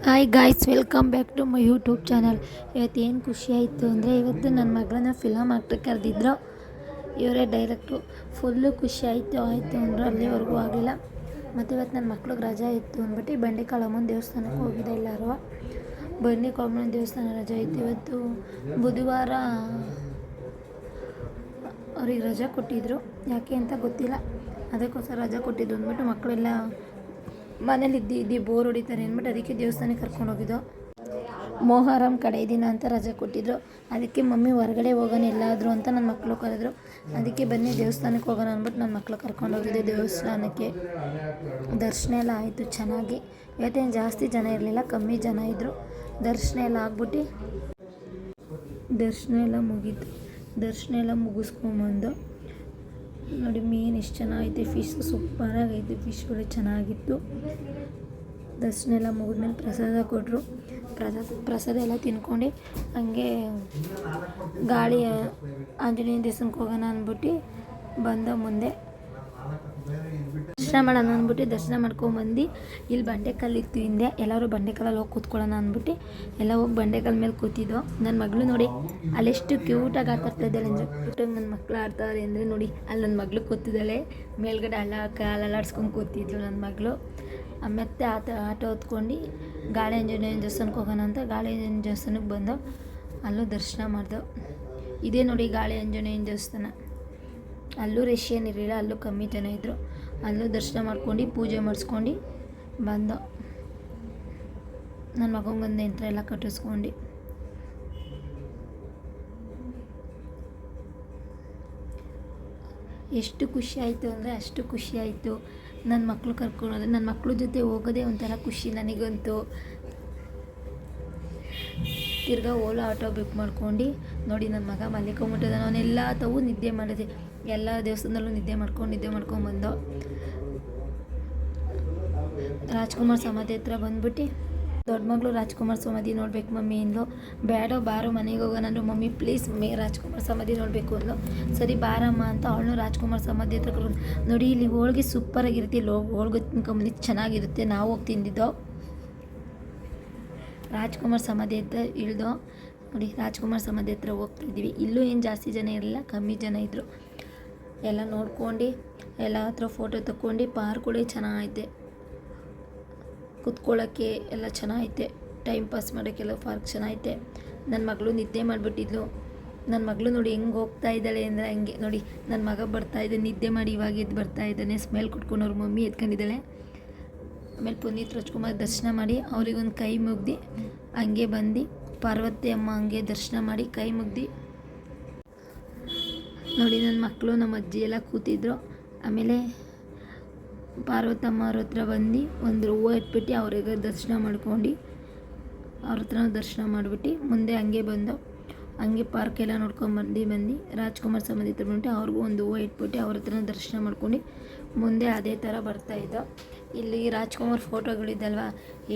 Hi guys, welcome back to my YouTube channel. ಇವತ್ತು ಏನು ಖುಷಿ ಆಯಿತು ಅಂದರೆ, ಇವತ್ತು ನನ್ನ ಮಗಳನ್ನ ಫಿಲಮ್ ಆ್ಯಕ್ಟ್ರ್ ಕರೆದಿದ್ರು. ಇವರೇ ಡೈರೆಕ್ಟ್ರು. ಫುಲ್ಲು ಖುಷಿ ಆಯಿತು ಅಂದರು. ಅಲ್ಲಿವರೆಗೂ ಆಗಲಿಲ್ಲ. ಮತ್ತು ಇವತ್ತು ನನ್ನ ಮಕ್ಳಿಗೆ ರಜಾ ಇತ್ತು ಅಂದ್ಬಿಟ್ಟು ಬಂಡೆಕಾಳಮ್ಮನ ದೇವಸ್ಥಾನಕ್ಕೆ ಹೋಗಿದೆ ಎಲ್ಲರೂ. ಬಂಡೆಕಾಳಮ್ಮನ ದೇವಸ್ಥಾನ ರಜಾ ಇತ್ತು. ಇವತ್ತು ಬುಧವಾರ ಅವ್ರಿಗೆ ರಜಾ ಕೊಟ್ಟಿದ್ದರು. ಯಾಕೆ ಅಂತ ಗೊತ್ತಿಲ್ಲ, ಅದಕ್ಕೋಸ್ಕರ ರಜಾ ಕೊಟ್ಟಿದ್ದು ಅಂದ್ಬಿಟ್ಟು ಮಕ್ಕಳೆಲ್ಲ ಮನೇಲಿ ಇದ್ದು ಬೋರ್ ಹೊಡಿತಾರೆ ಅಂದ್ಬಿಟ್ಟು ಅದಕ್ಕೆ ದೇವಸ್ಥಾನಕ್ಕೆ ಕರ್ಕೊಂಡು ಹೋಗಿದ್ದು. ಮೊಹರಂ ಕಡೆ ದಿನ ಅಂತ ರಜೆ ಕೊಟ್ಟಿದ್ರು. ಅದಕ್ಕೆ ಮಮ್ಮಿ ಹೊರಗಡೆ ಹೋಗೋಣ ಎಲ್ಲಾದರೂ ಅಂತ ನನ್ನ ಮಕ್ಕಳು ಕರೆದ್ರು. ಅದಕ್ಕೆ ಬನ್ನಿ ದೇವಸ್ಥಾನಕ್ಕೆ ಹೋಗೋಣ ಅಂದ್ಬಿಟ್ಟು ನನ್ನ ಮಕ್ಕಳು ಕರ್ಕೊಂಡು ಹೋಗಿದ್ದೆ ದೇವಸ್ಥಾನಕ್ಕೆ. ದರ್ಶನ ಎಲ್ಲ ಆಯಿತು ಚೆನ್ನಾಗಿ. ಇವತ್ತೇನು ಜಾಸ್ತಿ ಜನ ಇರಲಿಲ್ಲ, ಕಮ್ಮಿ ಜನ ಇದ್ದರು. ದರ್ಶನ ಎಲ್ಲ ಆಗ್ಬಿಟ್ಟು ದರ್ಶನ ಎಲ್ಲ ಮುಗೀತು. ದರ್ಶನ ಎಲ್ಲ ಮುಗಿಸ್ಕೊಂಬಂದು ನೋಡಿ, ಮೀನು ಎಷ್ಟು ಚೆನ್ನಾಗೈತೆ, ಫಿಶ್ ಸೂಪರಾಗೈತೆ, ಫಿಶ್ ಒಳ್ಳೆ ಚೆನ್ನಾಗಿತ್ತು. ದರ್ಶನ ಎಲ್ಲ ಮುಗಿದ್ಮೇಲೆ ಪ್ರಸಾದ ಕೊಟ್ಟರು. ಪ್ರಸಾದ ಎಲ್ಲ ತಿನ್ಕೊಂಡು ಹಂಗೆ ಗಾಳಿ ಆಂಜನೇಯ ದೇವಸ್ಥಾನಕ್ಕೆ ಹೋಗೋಣ ಅಂದ್ಬಿಟ್ಟು ಬಂದ ಮುಂದೆ ದರ್ಶನ ಮಾಡೋಣ ಅಂದ್ಬಿಟ್ಟು ದರ್ಶನ ಮಾಡ್ಕೊಂಬಂದು ಇಲ್ಲಿ ಬಂಡೆಕಲ್ಲಿತ್ತು ಹಿಂದೆ. ಎಲ್ಲರೂ ಬಂಡೆಕಲ್ಲಲ್ಲಿ ಹೋಗಿ ಕೂತ್ಕೊಳ್ಳೋಣ ಅಂದ್ಬಿಟ್ಟು ಎಲ್ಲ ಹೋಗಿ ಬಂಡೆಕಲ್ ಮೇಲೆ ಕೂತಿದ್ದೋ. ನನ್ನ ಮಗಳು ನೋಡಿ ಅಲ್ಲೆಷ್ಟು ಕ್ಯೂಟಾಗಿ ಇದ್ದಾಳೆ ಅಂದರೆ, ಕ್ಯೂಟಾಗಿ ನನ್ನ ಮಕ್ಕಳು ಆಡ್ತಾರೆ ಅಂದರೆ ನೋಡಿ, ಅಲ್ಲಿ ನನ್ನ ಮಗಳು ಕೂತಿದ್ದಾಳೆ ಮೇಲ್ಗಡೆ ಕಾಲಲ್ಲಾಡ್ಸ್ಕೊಂಡು ಕೂತಿದ್ಳು ನನ್ನ ಮಗಳು. ಮತ್ತೆ ಆಟೋ ಹೊತ್ಕೊಂಡು ಗಾಳಿ ಆಂಜನೇಯ ದೇವಸ್ಥಾನಕ್ಕೆ ಹೋಗೋಣ ಅಂತ ಗಾಳಿ ಆಂಜನೇಯ ದೇವಸ್ಥಾನಕ್ಕೆ ಬಂದು ಅಲ್ಲೂ ದರ್ಶನ ಮಾಡ್ದೆವು. ಇದೇ ನೋಡಿ ಗಾಳಿ ಆಂಜನೇಯ ದೇವಸ್ಥಾನ. ಅಲ್ಲೂ ರಶ್ ಏನಿರಲಿಲ್ಲ, ಅಲ್ಲೂ ಕಮ್ಮಿ ಜನ ಇದ್ದರು. ಅಲ್ಲೂ ದರ್ಶನ ಮಾಡ್ಕೊಂಡು ಪೂಜೆ ಮಾಡಿಸ್ಕೊಂಡು ಬಂದು ನನ್ನ ಮಗನಿಗೊಂದು ಯಂತ್ರ ಎಲ್ಲ ಕಟ್ಟಿಸ್ಕೊಂಡು ಎಷ್ಟು ಖುಷಿ ಆಯಿತು ಅಂದರೆ ಅಷ್ಟು ಖುಷಿ ಆಯಿತು. ನನ್ನ ಮಕ್ಕಳು ಕರ್ಕೊಳ್ಳೋದು, ನನ್ನ ಮಕ್ಕಳ ಜೊತೆ ಹೋಗೋದೇ ಒಂಥರ ಖುಷಿ ನನಗಂತೂ. ತಿರ್ಗಾ ಓಲಾ ಆಟೋ ಬುಕ್ ಮಾಡ್ಕೊಂಡು ನೋಡಿ, ನನ್ನ ಮಗ ಮಲ್ಕೊಂಬಿಟ್ಟಿದ್ದಾನೆ. ಅವನ್ನೆಲ್ಲ ತಾವು ನಿದ್ದೆ ಮಾಡಿದೆ, ಎಲ್ಲ ದೇವಸ್ಥಾನದಲ್ಲೂ ನಿದ್ದೆ ಮಾಡ್ಕೊಂಡ್ಬಂದು ರಾಜ್ಕುಮಾರ್ ಸಮಾಧಿ ಹತ್ರ ಬಂದ್ಬಿಟ್ಟು ದೊಡ್ಡ ಮಗಳು ರಾಜ್ಕುಮಾರ್ ಸಮಾಧಿ ನೋಡ್ಬೇಕು ಮಮ್ಮಿ ಅಂದ್ಲು. ಬೇಡ ಬಾರೋ ಮನೆಗೆ ಹೋಗೋಣ ಅಂದರು. ಮಮ್ಮಿ ಪ್ಲೀಸ್ ರಾಜ್ಕುಮಾರ್ ಸಮಾಧಿ ನೋಡಬೇಕು ಅಂದ್ಲು. ಸರಿ ಬಾರಮ್ಮ ಅಂತ ಅವಳು ರಾಜ್ಕುಮಾರ್ ಸಮಾಧಿ ಹತ್ರ ನೋಡಿ, ಇಲ್ಲಿ ಹೋಳಿಗೆ ಸೂಪರಾಗಿರುತ್ತೆ, ಇಲ್ಲಿ ಹೋಳಿಗೆ ತಿನ್ಕೊಂಬಂದು ಚೆನ್ನಾಗಿರುತ್ತೆ. ನಾವು ಹೋಗಿ ತಿಂದಿದ್ದೋ. ರಾಜ್ಕುಮಾರ್ ಸಮಾಧಿ ಹತ್ರ ಇಳಿದೋ ನೋಡಿ, ರಾಜ್ಕುಮಾರ್ ಸಮಾಧಿ ಹತ್ರ ಹೋಗ್ತಾಯಿದ್ದೀವಿ. ಇಲ್ಲೂ ಏನು ಜಾಸ್ತಿ ಜನ ಇರಲಿಲ್ಲ, ಕಮ್ಮಿ ಜನ ಇದ್ದರು. ಎಲ್ಲ ನೋಡ್ಕೊಂಡು ಎಲ್ಲ ಹತ್ರ ಫೋಟೋ ತಗೊಂಡು ಪಾರ್ಕ್ಗಳೇ ಚೆನ್ನಾಗೈತೆ, ಕುತ್ಕೊಳ್ಳೋಕ್ಕೆ ಎಲ್ಲ ಚೆನ್ನಾಗೈತೆ, ಟೈಮ್ ಪಾಸ್ ಮಾಡೋಕ್ಕೆಲ್ಲ ಪಾರ್ಕ್ ಚೆನ್ನಾಗೈತೆ. ನನ್ನ ಮಗಳು ನಿದ್ದೆ ಮಾಡಿಬಿಟ್ಟಿದ್ಲು. ನನ್ನ ಮಗಳು ನೋಡಿ ಹೆಂಗೆ ಹೋಗ್ತಾ ಇದ್ದಾಳೆ ಅಂದರೆ ಹಂಗೆ ನೋಡಿ, ನನ್ನ ಮಗ ಬರ್ತಾಯಿದ್ದೆ ನಿದ್ದೆ ಮಾಡಿ ಇವಾಗ ಎದ್ದು ಬರ್ತಾಯಿದ್ದಾನೆ. ಸ್ಮೆಲ್ ಕೊಟ್ಕೊಂಡು ಅವ್ರ ಮಮ್ಮಿ ಎತ್ಕೊಂಡಿದ್ದಾಳೆ. ಆಮೇಲೆ ಪುನೀತ್ ರಾಜ್ಕುಮಾರ್ ದರ್ಶನ ಮಾಡಿ ಅವ್ರಿಗೊಂದು ಕೈ ಮುಗ್ದು ಹಂಗೆ ಬಂದು ಪಾರ್ವತಿ ಅಮ್ಮ ಹಂಗೆ ದರ್ಶನ ಮಾಡಿ ಕೈ ಮುಗ್ದು ನೋಡಿ, ನನ್ನ ಮಕ್ಕಳು ನಮ್ಮ ಅಜ್ಜಿ ಎಲ್ಲ ಕೂತಿದ್ರು. ಆಮೇಲೆ ಪಾರ್ವತಮ್ಮ ಅವ್ರ ಹತ್ರ ಬಂದು ಒಂದು ಹೂವು ಇಟ್ಬಿಟ್ಟು ಅವ್ರಿಗೆ ದರ್ಶನ ಮಾಡ್ಕೊಂಡು ಅವ್ರ ಹತ್ರ ದರ್ಶನ ಮಾಡಿಬಿಟ್ಟು ಮುಂದೆ ಹಂಗೆ ಬಂದು ಹಂಗೆ ಪಾರ್ಕೆಲ್ಲ ನೋಡ್ಕೊಂಬಂದು ರಾಜ್ಕುಮಾರ್ ಸಮಾಧಿ ಹತ್ರ ಬಂದ್ಬಿಟ್ಟು ಅವ್ರಿಗೂ ಒಂದು ಹೂವು ಇಟ್ಬಿಟ್ಟು ಅವ್ರ ಹತ್ರ ದರ್ಶನ ಮಾಡ್ಕೊಂಡು ಮುಂದೆ ಅದೇ ಥರ ಬರ್ತಾಯಿದ್ದೋ. ಇಲ್ಲಿ ರಾಜ್ಕುಮಾರ್ ಫೋಟೋಗಳಿದ್ದಲ್ವ,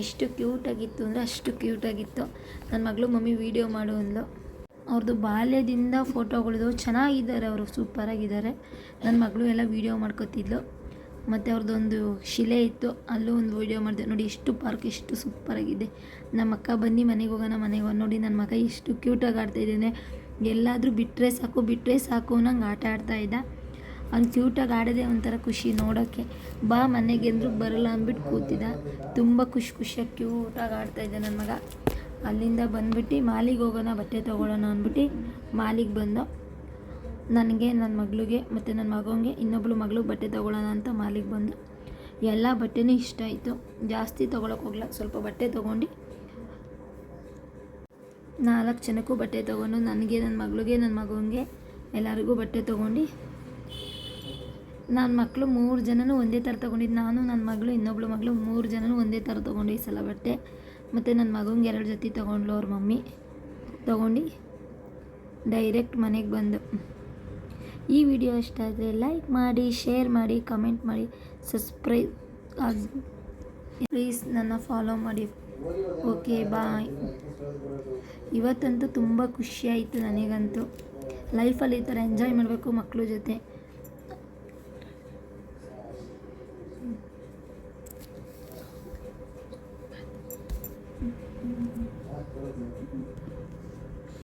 ಎಷ್ಟು ಕ್ಯೂಟಾಗಿತ್ತು ಅಂದರೆ ಅಷ್ಟು ಕ್ಯೂಟಾಗಿತ್ತು. ನನ್ನ ಮಗಳು ಮಮ್ಮಿ ವೀಡಿಯೋ ಮಾಡು ಅಂದ್ಲು. ಅವ್ರದ್ದು ಬಾಲ್ಯದಿಂದ ಫೋಟೋಗಳದು ಚೆನ್ನಾಗಿದ್ದಾರೆ, ಅವರು ಸೂಪರಾಗಿದ್ದಾರೆ. ನನ್ನ ಮಗಳು ಎಲ್ಲ ವೀಡಿಯೋ ಮಾಡ್ಕೊತಿದ್ಲು. ಮತ್ತು ಅವ್ರದ್ದೊಂದು ಶಿಲೆ ಇತ್ತು, ಅಲ್ಲೂ ಒಂದು ವೀಡಿಯೋ ಮಾಡಿದೆ ನೋಡಿ. ಎಷ್ಟು ಪಾರ್ಕ್ ಎಷ್ಟು ಸೂಪರಾಗಿದೆ. ನಮ್ಮ ಅಕ್ಕ ಬನ್ನಿ ಮನೆಗೆ ಹೋಗೋಣ ನೋಡಿ, ನನ್ನ ಮಗ ಎಷ್ಟು ಕ್ಯೂಟಾಗಿ ಆಡ್ತಾಯಿದ್ದಾನೆ. ಎಲ್ಲಾದರೂ ಬಿಟ್ಟರೆ ಸಾಕು ಅನ್ನಂಗೆ ಆಟ ಆಡ್ತಾಯಿದ್ದ. ಅವ್ನು ಕ್ಯೂಟಾಗಿ ಆಡೋದೇ ಒಂಥರ ಖುಷಿ ನೋಡೋಕ್ಕೆ. ಬಾ ಮನೆಗೆ ಅಂದರೂ ಬರಲ್ಲ ಅಂದ್ಬಿಟ್ಟು ಕೂತಿದ್ದ. ತುಂಬ ಖುಷಿಯಾಗಿ ಕ್ಯೂಟಾಗಿ ಆಡ್ತಾಯಿದ್ದ ನನ್ನ ಮಗ. ಅಲ್ಲಿಂದ ಬಂದ್ಬಿಟ್ಟು ಮಾಲಿಗೆ ಹೋಗೋಣ, ಬಟ್ಟೆ ತೊಗೊಳ್ಳೋಣ ಅಂದ್ಬಿಟ್ಟು ಮಾಲಿಗೆ ಬಂದು ನನಗೆ, ನನ್ನ ಮಗಳಿಗೆ ಮತ್ತು ನನ್ನ ಮಗನಿಗೆ ಇನ್ನೊಬ್ಬಳು ಮಗಳು ಬಟ್ಟೆ ತೊಗೊಳ್ಳೋಣ ಅಂತ ಮಾಲಿಗೆ ಬಂದು ಎಲ್ಲ ಬಟ್ಟೆನೂ ಇಷ್ಟ ಆಯಿತು. ಜಾಸ್ತಿ ತೊಗೊಳಕ್ಕೆ ಹೋಗಲ್ಲ, ಸ್ವಲ್ಪ ಬಟ್ಟೆ ತೊಗೊಂಡು 4 ಜನಕ್ಕೂ ಬಟ್ಟೆ ತೊಗೊಂಡು ನನಗೆ, ನನ್ನ ಮಗಳಿಗೆ, ನನ್ನ ಮಗನಿಗೆ ಎಲ್ಲರಿಗೂ ಬಟ್ಟೆ ತೊಗೊಂಡು ನನ್ನ ಮಕ್ಕಳು 3 ಜನನೂ ಒಂದೇ ಥರ ತೊಗೊಂಡಿದ್ದು. ನಾನು, ನನ್ನ ಮಗಳು, ಇನ್ನೊಬ್ಳು ಮಗಳು 3 ಜನನೂ ಒಂದೇ ಥರ ತೊಗೊಂಡು ಈ ಸಲ ಬಟ್ಟೆ. ಮತ್ತು ನನ್ನ ಮಗನಿಗೆ 2 ಜೊತೆ ತೊಗೊಂಡ್ಲು ಅವ್ರ ಮಮ್ಮಿ. ತೊಗೊಂಡು ಡೈರೆಕ್ಟ್ ಮನೆಗೆ ಬಂದು. ಈ ವಿಡಿಯೋ ಇಷ್ಟ ಆದರೆ ಲೈಕ್ ಮಾಡಿ, ಶೇರ್ ಮಾಡಿ, ಕಮೆಂಟ್ ಮಾಡಿ, ಸಬ್ಸ್ಕ್ರೈಬ್ ಆಗಿ ಪ್ಲೀಸ್ ನನ್ನ ಫಾಲೋ ಮಾಡಿ. Okay bye. ಇವತ್ತಂತೂ ತುಂಬ ಖುಷಿಯಾಯಿತು ನನಗಂತೂ. ಲೈಫಲ್ಲಿ ಈ ಥರ ಎಂಜಾಯ್ ಮಾಡಬೇಕು ಮಕ್ಕಳ ಜೊತೆ.